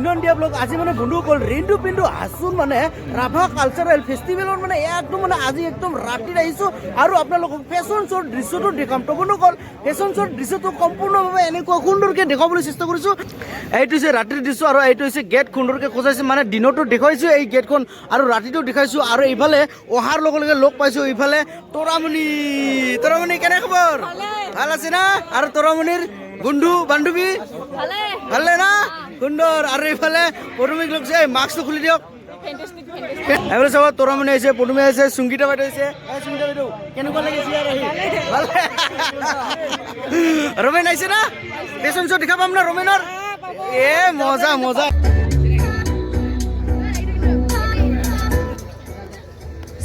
বিনন দিয়া ব্লগ আজি মানে বন্ধুসকল ৰেইনটো পিন্ধু আছোন মানে ৰাভা কালচাৰেল ফেষ্টিভেলৰ মানে একদম মানে আজি একদম ৰাতিত আহিছোঁ আৰু আপোনালোকক ফেশ্বন শ্ব'ৰ দৃশ্যটো দেখাম তো বন্ধুসকল ফেশ্বন শ্ব'ৰ দৃশ্যটো সম্পূৰ্ণভাৱে এনেকুৱা সুন্দৰকৈ দেখাবলৈ চেষ্টা কৰিছোঁ এইটো হৈছে ৰাতিৰ দৃশ্য আৰু এইটো হৈছে গেট সুন্দৰকৈ সজাইছে মানে দিনতো দেখুৱাইছোঁ এই গেটখন আৰু ৰাতিটো দেখাইছোঁ আৰু এইফালে অহাৰ লগে লগে লগ পাইছোঁ এইফালে তৰামণি কেনে খবৰ ভাল আছে না আৰু তৰামণিৰ বন্ধু বান্ধৱী ভালে না সুন্দৰ আৰু এইফালে পদুমীক লগ যে মাস্কটো খুলি দিয়ক এইফালে চাব তৰামণি আহিছে পদুমী আহিছে সংগীতা বাইদেউ আহিছে সংগীতা বাইদেউ কেনেকুৱা লাগিছে ভালে ৰমেন আহিছে না ফেশ্বন শ্ব' দেখা পাম না ৰমেনৰ মজা মজা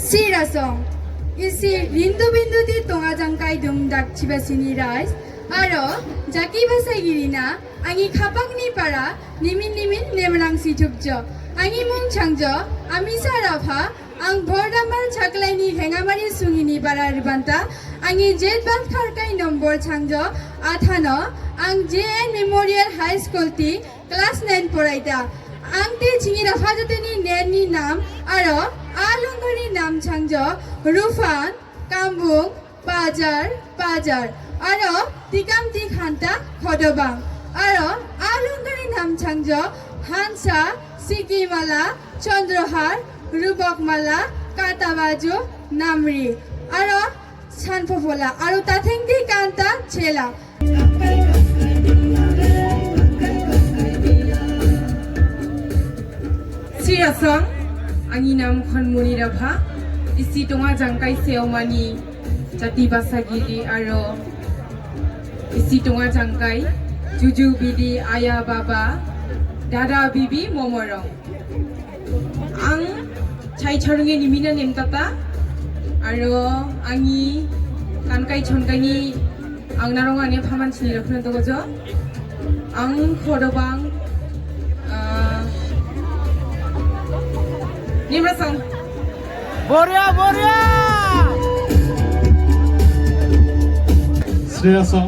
Sirasong isi rindu-bindu di tongajangkai dumdak cibasini rais aro jaki basagirina angi khapakni para nimin nemrang situbjo angi mung changjo amisa rapha ang bordamar chaklaini hengamari sungini para ribanta angi jetbat kharkai nombor changjo athano ang JN Memorial High School ti class 9 poraita angti chingi rapha jateni neni nam aro alungari nam changjo Rufan Kambung Pajar aro tikamti khanta khodobang aro alungari nam changjo Hansa Sikimala Chandrahar Rubokmala Katabaju Namri aro Sanpofola aro tathengti kanta chela Sirasong Angi nam Khonmuni Rabha isi tonga jangkai seomani jati basagiri aro isi tonga jangkai juju bidi ayah baba dada bibi momorong ang chai charunge nimina nemtata aro angi kankai chonkai ang narongane phaman chini rakhna dogojo ang khodobang Nimrasong বঢ়িয়া শ্ৰীৰাসং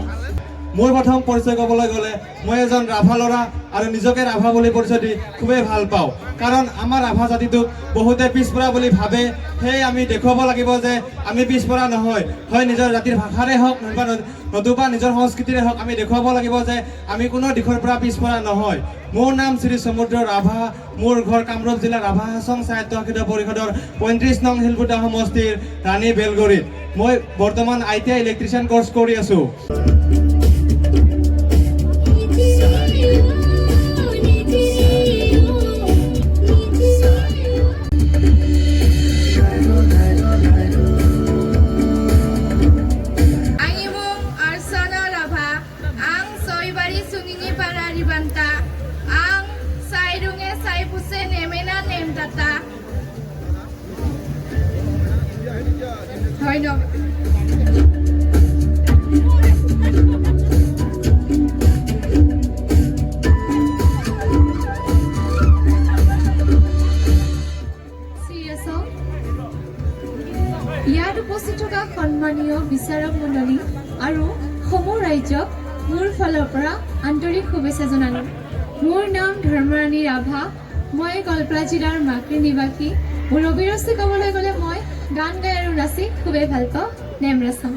মোৰ প্ৰথম পৰিচয় ক'বলৈ গ'লে মই এজন ৰাভা ল'ৰা আৰু নিজকে ৰাভা বুলি পৰিচয় দি খুবেই ভাল পাওঁ কাৰণ আমাৰ ৰাভা জাতিটোক বহুতে পিছপৰা বুলি ভাবে সেয়ে আমি দেখুৱাব লাগিব যে আমি পিছপৰা নহয় হয় নিজৰ জাতিৰ ভাষাৰে হওক নতুবা নিজৰ সংস্কৃতিৰে হওক আমি দেখুৱাব লাগিব যে আমি কোনো দিশৰ পৰা পিছপৰা নহয় মোৰ নাম শ্ৰী সমুদ্ৰ ৰাভা মোৰ ঘৰ কামৰূপ জিলাৰ ৰাভা হাছং স্বায়ত্তশাসিত পৰিষদৰ 35 নং শিলপুটা সমষ্টিৰ ৰাণী বেলগড়িত মই বৰ্তমান ITI ইলেক্ট্ৰিচিয়ান কোৰ্চ কৰি আছোঁ ইয়াত উপস্থিত থকা সন্মানীয় বিচাৰক মণ্ডলী আৰু সমূহ ৰাজ্যক মোৰ ফালৰ পৰা আন্তৰিক শুভেচ্ছা জনালোঁ মোৰ নাম ধৰ্মৰাণী ৰাভা মই গোৱালপাৰা জিলাৰ মাকৰি নিবাসী মোৰ অভিৰুচি ক'বলৈ গ'লে মই গান গাই আৰু নাচি খুবেই ভাল পাওঁ নেমৰাসং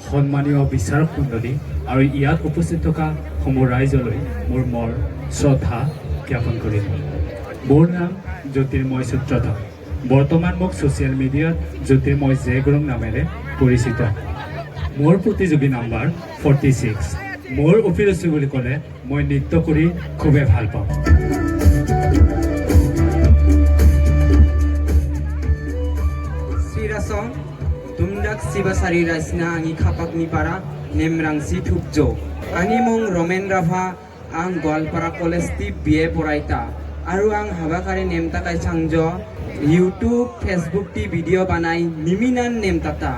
সন্মানীয় বিচাৰক মণ্ডলী আৰু ইয়াত উপস্থিত থকা সমূহ ৰাইজলৈ মোৰ শ্ৰদ্ধা জ্ঞাপন কৰিলোঁ মোৰ নাম জ্যোতিৰ্ময় সূত্ৰধৰ বৰ্তমান মোক ছ'চিয়েল মিডিয়াত জ্যোতিৰ্ময় জে গুৰুং নামেৰে পৰিচিত মোৰ প্ৰতিযোগী নাম্বাৰ 46 মোৰ অভিৰুচি বুলি ক'লে মই নৃত্য কৰি খুবেই ভাল পাওঁ Sirasong Tumdak Sibasari Rasna Angi Khapakni Para Nemrangsi Thupjo Angi Mong Romen Rabha Ang Goalpara College Ti BA Poraita Aru Ang Habakari Nemtakai Changjo YouTube Facebook Ti video banai Niminan Nemtata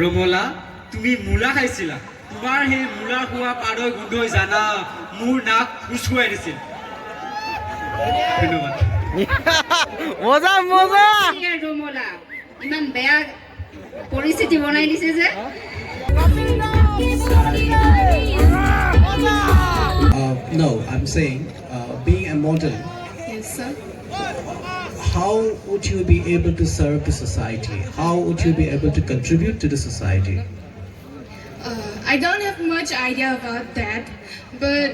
Ramola তুমি মূলা খাইছিলা তোমাৰ সেই মূলা খোৱা পাৰৈ গোন্ধই জানা মোৰ নাক খুচুৱাই দিছিল ধন্যবাদ মজা মজা ৰমলা ইমান বেয়া পৰিস্থিতি বনাই দিছে যে No, I'm saying, being a model, Yes, sir. how would you be able to serve the society? How would you be able to contribute to the society? I don't have much idea about that, but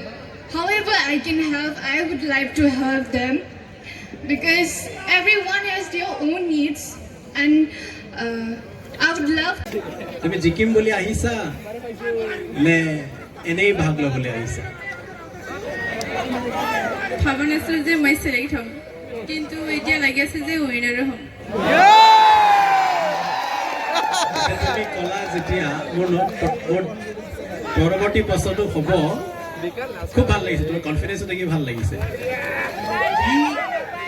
however I can help, I would like to help them because everyone has their own needs, and I would love. তুমি জিকিম বুলি আহিছা নে এনেই ভাগ ল'বলৈ আহিছা? ভাবন আছিল যে মই সিলেক্ট হ'ম কিন্তু এতিয়া লাগি আছে যে উইনাৰ হ'ম তুমি ক'লা যেতিয়া মোৰ পৰৱৰ্তী বছৰটো হ'ব খুব ভাল লাগিছে, তোমাৰ কনফিডেন্সটো দেখি ভাল লাগিছে। কি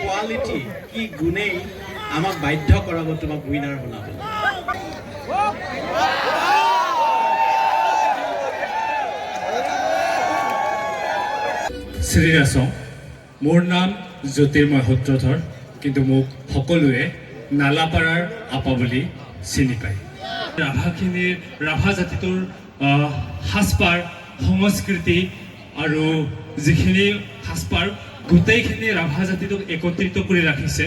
কোৱালিটি কি গুণেই আমাক বাধ্য কৰাব তোমাক উইনাৰ বনাবলৈ? শ্ৰীৰাছং মোৰ নাম জ্যোতিৰ্ময় সূত্ৰধৰ কিন্তু মোক সকলোৱে নালাপাৰাৰ আপা বুলি চিনি পায় ৰাভা জাতিটোৰ সাজপাৰ সংস্কৃতি আৰু যিখিনি সাজপাৰ গোটেইখিনি ৰাভা জাতিটোক একত্ৰিত কৰি ৰাখিছে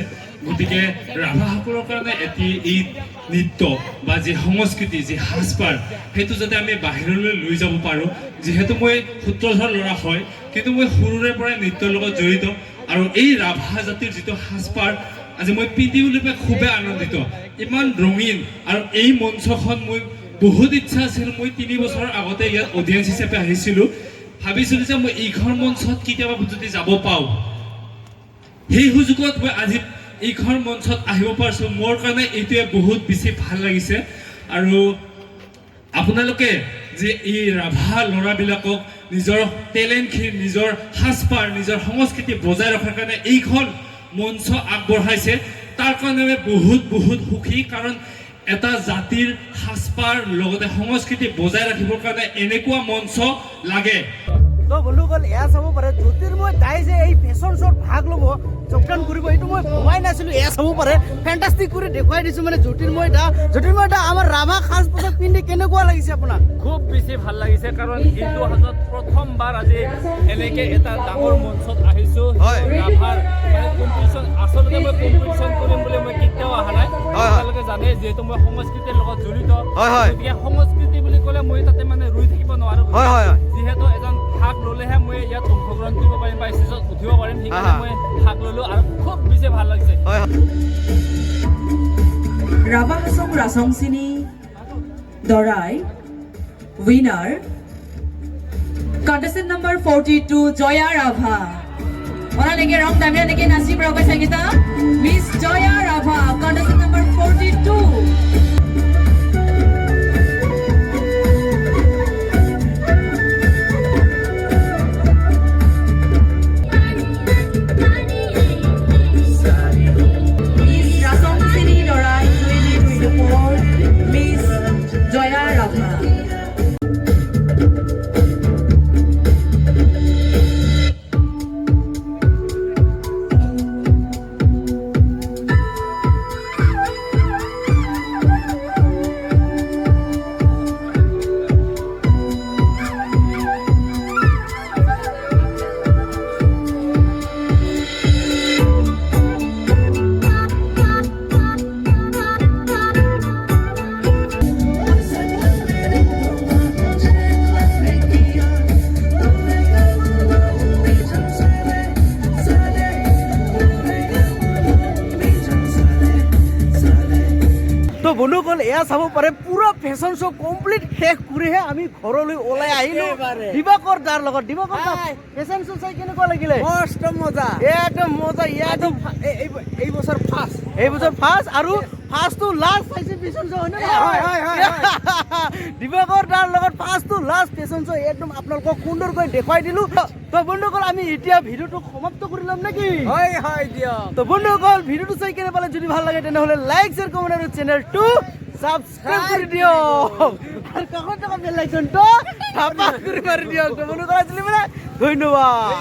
গতিকে ৰাভাসকলৰ কাৰণে এই নৃত্য বা যি সংস্কৃতি যি সাজপাৰ সেইটো যাতে আমি বাহিৰলৈ লৈ যাব পাৰোঁ যিহেতু মই সূত্ৰধৰ ল'ৰা হয় কিন্তু মই সৰুৰে পৰাই নৃত্যৰ লগত জড়িত আৰু এই ৰাভা জাতিৰ যিটো সাজপাৰ আজি মই পিন্ধিবলৈ পাই খুবেই আনন্দিত ইমান ৰঙীন আৰু এই মঞ্চখন মই বহুত ইচ্ছা আছিল মই 3 বছৰ আগতে ইয়াত অডিয়েঞ্চ হিচাপে আহিছিলোঁ ভাবিছিলোঁ যে মই এইখন মঞ্চত কেতিয়াবা যদি যাব পাওঁ সেই সুযোগত মই আজি এইখন মঞ্চত আহিব পাৰিছোঁ মোৰ কাৰণে এইটোৱে বহুত বেছি ভাল লাগিছে আৰু আপোনালোকে যে এই ৰাভা ল'ৰাবিলাকক নিজৰ টেলেণ্টখিনি নিজৰ সাজপাৰ নিজৰ সংস্কৃতি বজাই ৰখাৰ কাৰণে এইখন মঞ্চ আগবঢ়াইছে তাৰ কাৰণে মই বহুত সুখী কাৰণ এটা জাতিৰ সাজপাৰ লগতে সংস্কৃতি বজাই ৰাখিবৰ কাৰণে এনেকুৱা মঞ্চ লাগে তো বন্ধুসকল এয়া চাব পাৰে জ্যোতিৰ্ময় দাই যে এই ফেশ্বন শ্ব'ত ভাগ ল'ব যোগদান কৰিব এইটো মই ভবাই নাছিলোঁ এয়া চাব পাৰে ফেণ্টাষ্টিক কৰি দেখুৱাই দিছোঁ মানে জ্যোতিৰ্ময় দা আমাৰ ৰাভা সাজ পোছাক পিন্ধি কেনেকুৱা লাগিছে আপোনাক খুব বেছি ভাল লাগিছে কাৰণ হিন্দু হাতত প্ৰথমবাৰ আজি এনেকে এটা ডাঙৰ মঞ্চত আহিছোঁ ৰাভাৰ কম্পিটিশ্যন আচলতে মই কম্পিটিশ্যন কৰিম বুলি মই কেতিয়াও অহা নাই আপোনালোকে জানে যিহেতু মই সংস্কৃতিৰ লগত জড়িত গতিকে সংস্কৃতি বুলি ক'লে মই তাতে মানে ৰুই থাকিব নোৱাৰোঁ যিহেতু এজন ভাগ ল'লেহে মই ইয়াত অংশগ্ৰহণ কৰিব পাৰিম বা ষ্টেজত উঠিব পাৰিম সেইকাৰণে মই ভাগ ল'লোঁ আৰু খুব বেছি ভাল লাগিছে Rabha Hasong Rasong Sini Dorai winner contestant number 42 Joya Rabha Ona lege rong damya lege nasib rabai sangita Miss Joya Rabha contestant number 42 Joya Rabha. তো বন্ধুসকল এয়া চাব পাৰে পুৰা ফেশ্বন শ্ব' কমপ্লিট শেষ কৰিহে আমি ঘৰলৈ ওলাই আহিলোঁ দিবাকৰ দাৰ লগত দিবাকৰ ফেশ্বন শ্ব' চাই কেনেকুৱা লাগিলে মস্ত মজা একদম মজা একদম এই বছৰ ফাৰ্ষ্ট আৰু ফাৰ্ষ্ট টু লাষ্ট চাইছে ফেশ্বন শ্ব' হয়নে দিবাকৰ দাৰ লগত first to last fashion show' একদম আপোনালোকক সুন্দৰকৈ দেখুৱাই দিলোঁ তো বন্ধুসকল আমি এতিয়া ভিডিঅ'টো সমাপ্ত কৰি ল'ম নেকি হয় দিয়ক তো বন্ধুসকল ভিডিঅ'টো চাই কেনে পালে যদি ভাল লাগে তেনেহ'লে লাইক শ্বেয়াৰ কমেণ্ট আৰু চেনেলটো সাবস্ক্রাইব করে দিও আর কখন তখন বেল আইকনটো ধাপা করে মারি দিও তো মনে করা ছিল ধন্যবাদ।